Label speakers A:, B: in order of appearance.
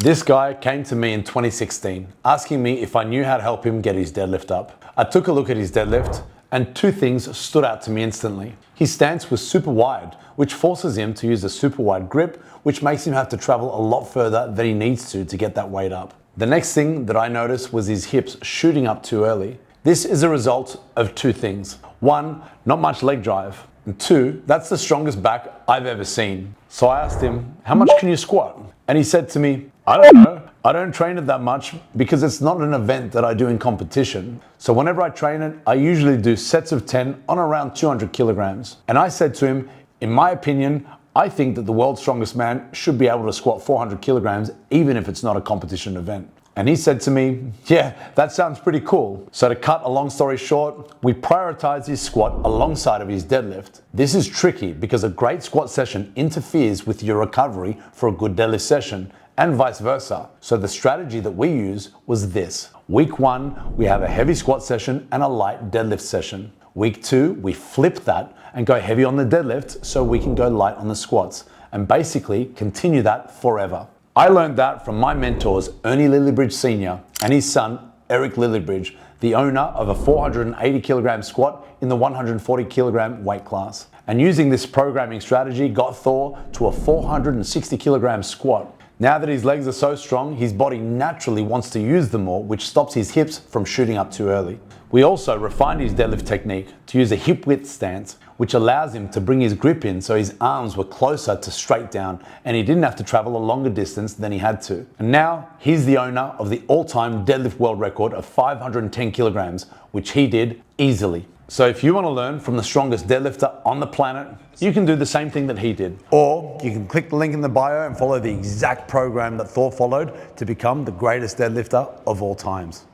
A: This guy came to me in 2016, asking me if I knew how to help him get his deadlift up. I took a look at his deadlift, and two things stood out to me instantly. His stance was super wide, which forces him to use a super wide grip, which makes him have to travel a lot further than he needs to get that weight up. The next thing that I noticed was his hips shooting up too early. This is a result of two things. One, not much leg drive. And two, that's the strongest back I've ever seen. So I asked him, how much can you squat? And he said to me, I don't know. I don't train it that much because it's not an event that I do in competition. So whenever I train it, I usually do sets of 10 on around 200 kilograms. And I said to him, in my opinion, I think that the world's strongest man should be able to squat 400 kilograms, even if it's not a competition event. And he said to me, yeah, that sounds pretty cool. So to cut a long story short, we prioritize his squat alongside of his deadlift. This is tricky because a great squat session interferes with your recovery for a good deadlift session, and vice versa. So the strategy that we use was this. Week 1, we have a heavy squat session and a light deadlift session. Week 2, we flip that and go heavy on the deadlift so we can go light on the squats, and basically continue that forever. I learned that from my mentors, Ernie Lillibridge Sr. and his son, Eric Lillibridge, the owner of a 480 kilogram squat in the 140 kilogram weight class. And using this programming strategy got Thor to a 460 kilogram squat. Now that his legs are so strong, his body naturally wants to use them more, which stops his hips from shooting up too early. We also refined his deadlift technique to use a hip width stance, which allows him to bring his grip in so his arms were closer to straight down and he didn't have to travel a longer distance than he had to. And now he's the owner of the all-time deadlift world record of 510 kilograms, which he did easily. So if you want to learn from the strongest deadlifter on the planet, you can do the same thing that he did. Or you can click the link in the bio and follow the exact program that Thor followed to become the greatest deadlifter of all times.